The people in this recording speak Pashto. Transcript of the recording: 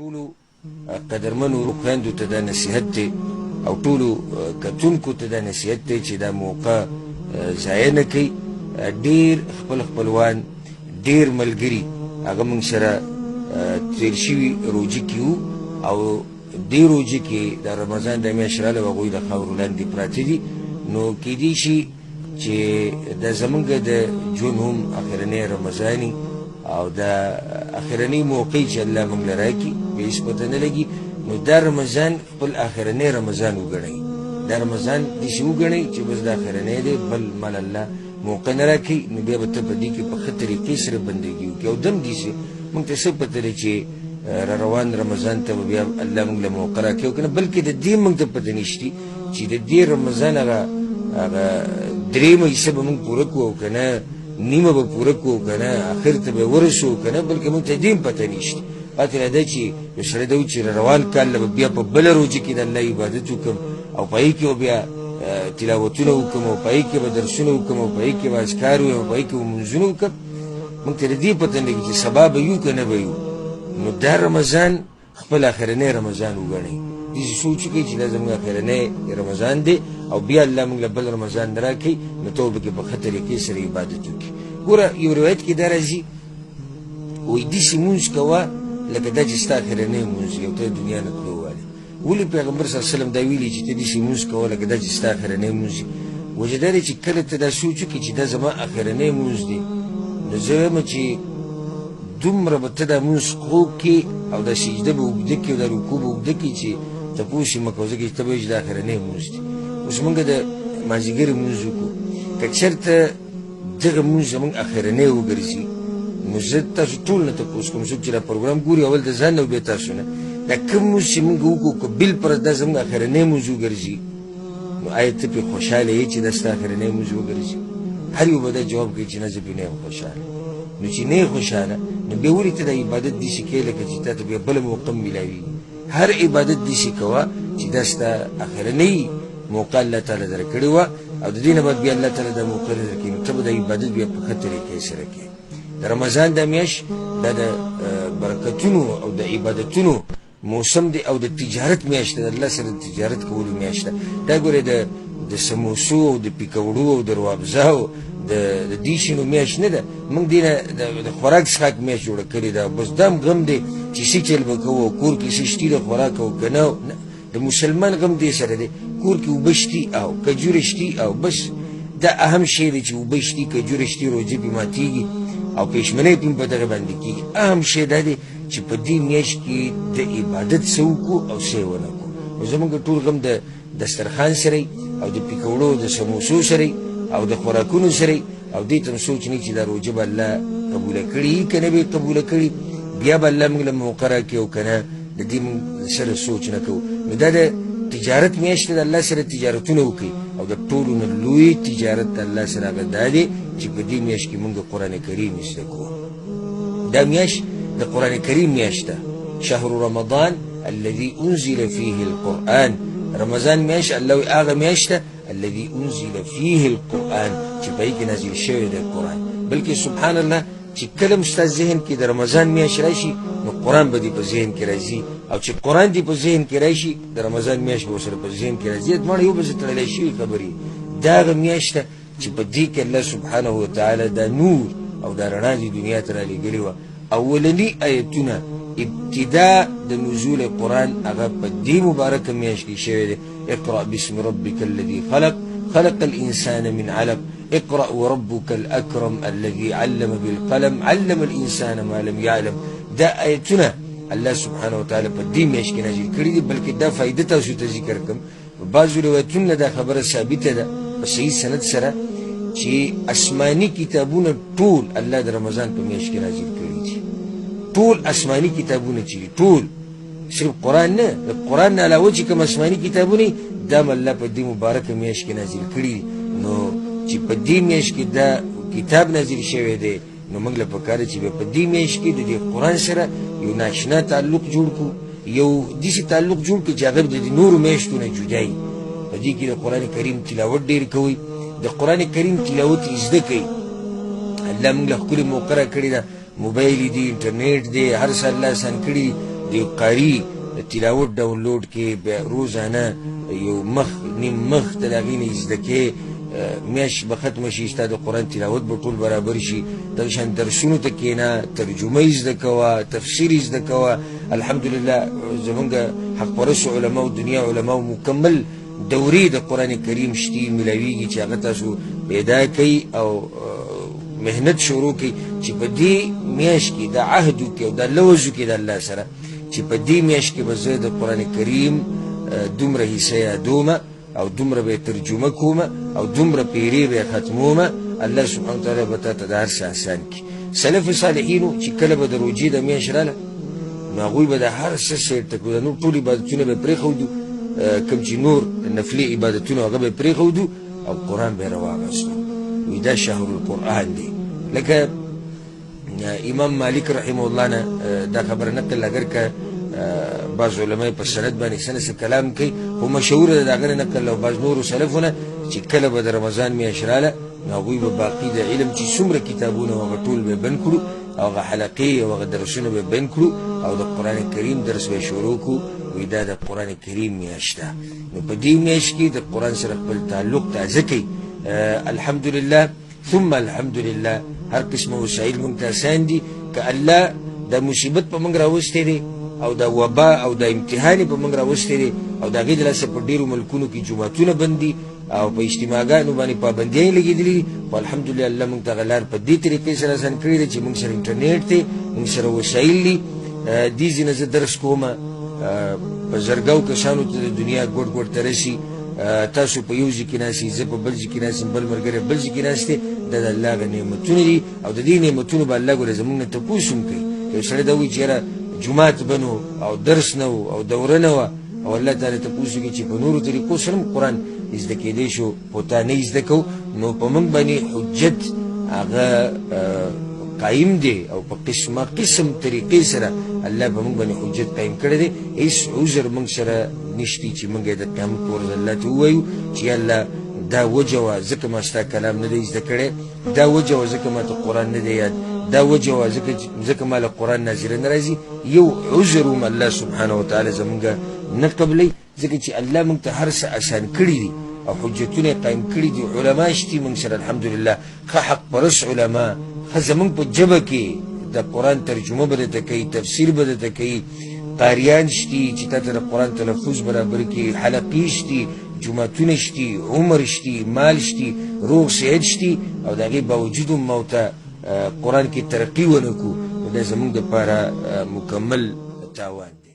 ټولو قدرمنو روښاندو ته دا نصیحت دی او ټولو کتونکو ته دا نصیحت دی چې دا موقع ضایع نه کوي. ډېر خپلوان ډېر ملګري هغه موږ سره تېر شوي روژې کې وو او دې روژې کې د رمضان د میاشتې راغله هغوی د خاورو لاندې پراته دي. نو کیدای شي چې دا زمونږ د ژوند هم اخرنی رمضاني او دا اخرنی موقع چې الله موږ له راکړي بیا هېڅ پته نه لګي. نو دا رمضان خپل اخرنی رمضان وګڼئ. دا رمضان داسې وګڼئ چې بس دا اخرنی دی، بل مال الله موقع نه راکوي. نو بیا به ته په دې کې په ښه طریقې سره بندګي وکړي او دم داسې موږ ته څه پته دی چې را روان رمضان ته به بیا الله موږ له موقع راکوي او که نه، بلکې د دې موږ ته پته نشتي چې د دې رمضان هغه درېیمه حصه به موږ پوره کړو او که نه نیمه به پوره کړو که نه اخر ته به ورسو که نه، بلکې موږ ته دې هم پته نشتي. پاتې را ده چې یو سړی ده چې روان کال به بیا په بله روژه کې د الله عبادت وکړم او په هغې کې به بیا تلاوتونه وکړم او په هغې کې به درسونه وکړم او په هغې کې به اذکار وي او په هغې کې به لمونځونه وکړم. موږ ته د دې پته نه لګي چې سبا به یو که نه به یو. نو دا رمضان خپل اخرنی رمضان وګڼئ. داسې سوچ وکړئ چې دا زموږ اخرنی رمضان دی او بیا الله موږ له بل رمضان نه راکوي. نو ته به کې په ښه طریقې سره عبادت وکړي. ګوره یو روایت کې دا راځي وایي داسې لمونځ کوه لکه دا چې ستا اخرنی لمونځ وي او ته دنیا نه تلو والی. ولې پیغمبر صلی الله علیه وسلم دا ویلي چې ته داسې لمونځ کوه لکه دا چې ستا اخرنی لمونځ وي؟ وجه دا دی چې کله ته دا سوچ وکړې چې دا زما اخرنی لمونځ دی، نو زه وایم چې دومره به ته دا لمونځ خوږ کړې او دا سجده به اوږده کړې او دا رکوع به اوږده کړې چې تپوس یې مه کوه، ځکه چې ته به وایې چې دا اخرنی لمونځ دی. اوس موږ د مازدیګر لمونځ وکړو، که چېرته دغه لمونځ زموږ اخرنی وګرځي، نو زه تاسو ټول نه تپوس کوم څوک چې دا پروګرام ګوري اول د ځان نه او بیا تاسو نه، دا کوم لمونځ چې موږ وکړو که بالفرض دا زموږ اخرنی لمونځ وګرځي، نو آیا ته پرې خوشحاله یې چې دا ستا اخرنی لمونځ وګرځي؟ هر یو به دا جواب کوي چې نه زه پرې نه یم خوشحاله. نو چې نه یې خوشحاله نو بیا ولې ته دا عبادت داسې کوې لکه چې تا ته بیا بله موقع میلاوي؟ هر عبادت داسې کوه چې دا ستا اخرنی موقع الله تعالی در کړې وه او د دې نه بعد بیا الله تعالی دا موقع در کړي، نو ته به دا عبادت بیا په ښه طریقې سره کوې. د رمضان دا میاشت دا د برکتونو او د عبادتونو موسم دی او د تجارت میاشت ده، د الله سره د تجارت کولو میاشت ده. دا ګورې د سموسو او د پیکوړو او د روابزاو د دې شینو میاشت نه ده. موږ دې نه د خوراک څښاک میاشت جوړه کړې ده. بس دا هم غم دی چې څه چل به کوو، کور کې څه شتي د خوراک او که نه. د مسلمان غم دې سره دی، کور کې اوبه شتي او کجورې شتي او بس دا اهم شی دی چې اوبه شتي کجورې شتي روژه پې ماتېږي او پېشمنۍ پې په دغه باندې کېږي. اهم شی دا دی چې په دې میاشت کې د عبادت څه وکړو او څه یې ونه کړو. نو زموږ ټول غم د دسترخوان سره او د پیکوړو د سموسو سره او د خوراکونو سره او دې ته سوچ نه چې دا روژه به الله قبوله کړي که نه به یې قبوله کړي، بیا به الله موږ له موقع راکړي او که نه د دې موږ سره سوچ نه کوو. نو دا د تجارت میاشت د الله سره تجارتونه وکړي او د ټولو نه لوی تجارت د الله سره هغه دا دی چې په دې میاشت کې موږ قرآن کریم زده کوو. دا میاشت د قرآن کریم میاشت ده. شهر رمضان الذي انزل فيه القرآن. رمضان میاشت الله وایي هغه میاشت ده الذي انزل فيه القرآن چې په هغې کې نازل شوی دی قرآن. بلکې سبحان الله چې کله هم ستا ذهن کې د رمضان میاشت راشي نو قرآن به دې په ذهن کې راځي او چې قرآن دې په ذهن کې راشي د رمضان میاشت به ورسره په ذهن کې راځي. دواړه یو بل سره تړلی شوي خبرې. دا هغه میاشت ده چې په دې کې الله سبحانه وتعالی دا نور او دا رڼا دې دنیا ته رالیږلې وه. اولني آیتونه ابتدا د نزول قرآن هغه په دې مبارکه میاشت کې شوی دی. اقرأ باسم ربك الذي خلق خلق الإنسان من علق اقرأ وربك الأكرم الذي علم بالقلم علم الإنسان ما لم يعلم. دا آیتونه الله سبحانه وتعالی په دې میاشت کې نازل کړي دي. بلکې دا فایده تاسو ته ذکر کوم. په بعضو روایتونو دا خبره ثابته ده په صحیح سند سره چې آسماني کتابونه ټول الله د رمضان په میاشت کې نازل کړي دي. ټول آسماني کتابونه چې ټول صرف قرآن نه، د قرآن نه علاوه چې کوم آسماني کتابونه دا الله په دې مبارکه میاشت کې نازل کړي دي. نو چې په دې میاشت کې دا کتاب نازل شوی دی نو موږ له پکار چې په دې میاشت کې د دې قرآن سره یو ناشنا تعلق جوړ کړو، یو داسې تعلق جوړ کړو چې هغه د نورو میاشتو نه جدا وي. په دې کې د قرآن کریم تلاوت ډېر کوئ، د قرآن کریم تلاوت زده کوئ. الله موږ له ښکلې موقع راکړې ده، موبایل دی، انټرنیټ دی، هر څه الله آسان کړي. د د قاری تلاوت ډاونلوډ کې بیا روزانه یو مخ نیم مخ ته د هغې نه زده کې میاشت به ختمه شي ستا د قرآن تلاوت به ټول برابر شي دغه شان درسونو ته کښېنه ترجمه یې زده کوه تفسیر یې زده کوه الحمدلله زمونږ حق پرستو علماو دنیا علماو مکمل دورې د قرآن کریم شتي میلاویږي چې هغه تاسو پیدا کوي او محنت شروع کوي چې په دې میاشت کې د عهد وکړي او د لوز وکړي د الله سره چې په دې میاشت کې به زه د قرآن کریم دومره حصه یادومه او دومره به ترجمه کومه او دومره پیرې به ختمومه الله سبحانه وتعالی به تا ته د هر څه اسان کړي سلف صالحینو چې کله به د روژې د میاشت راله نو هغوی به د هر څه سیټ کړو د نور ټول عبادتونه به پرېښودو کوم چې نور نفلي عبادتونه هغه به پرېښودو او قرآن به یې راواغستو وایي دا شهر القرآن دی لکه امام مالک رحمه الله نه دا خبره نقل اگر که بعض علماء په سند باندې څه کلام کوي خو مشهوره ده د هغه نه نقل او بعض نورو سلفونه چې کله به د رمضان میاشت راله نو هغوی به باقي د علم چې څومره کتابونه هغه ټول به بند کړو او هغه حلقې او هغه درسونه به بند کړو او د قرآن کریم درس به شروع کړو وایي دا د قرآن کریم میاشت ده نو په دې میاشت کې د قرآن سره خپل تعلق تازه کوي الحمدلله ثم الحمدلله هر قسمه وسایل مونږ ته اسان دي که الله د مصیبت په مونږ راوستی دی او د وبا او د امتحان په موږ راوستی دی او د هغې د لاسه په ډېرو ملکونو کې جوماتونه بند دي او په اجتماعګانو باندې پابندیانې لګېدلي دي خو الحمدلله الله موږ ته هغه لار په دې طریقې سره اسان کړې ده چې موږ سره انټرنیټ دی موږ سره وسایل دي دې ځینه زه درس کومه په زرګاو کسانو ته د دنیا ګوټ ګوټ ته رسي تاسو په یو ځای کې ناستئ زه په بل ځای کې ناست یم بل ملګری بل ځای کې ناست دی دا د الله هغه نعمتونه دي او د دې نعمتونو به الله ګوره زموږ نه تپوس هم کوي یو سړی دا وایي چې یاره جماعت بنو او درس نه او دوره نه وه او الله تعالی تپوس وکړي چې په نورو طریقو سره هم قرآن زده کېدی شو خو تا نه یې زده کوو نو په موږ باندې حجت هغه قایم دی او په قسمه قسم طریقې سره الله په موږ باندې حجت قایم کړی دی هېڅ عذر موږ سره نشتی چې موږ یې د قیامت په ورځ الله ته ووایو چې الله دا وجه وه ځکه ما ستا کلام نه دی زده کړی دا وجه وه ځکه ما ته قرآن نه دی یاد دا وجه وه ځکه ما له قرآن نازله نه راځي یو عذر هم الله سبحانه وتعالی زمونږ نه قبلوي ځکه چې الله موږ ته هر څه اسان کړي دي او حجتونه یې قایم کړي دي علما شتي موږ سره الحمدلله ښه حق پرست علما ښه زمونږ په ژبه کې د قرآن ترجمه به درته کوي تفسیر به درته کوي قاریان شتي چې تا ته د قرآن تلفظ برابر کړي حلقې شتي جوماتونه شتي عمر شتي مال شتي روغ صحت شتي او د هغې باوجود هم ما ورته قرآن کې ترقي ونه کړو نو دا زموږ دپاره مکمل تاوان دی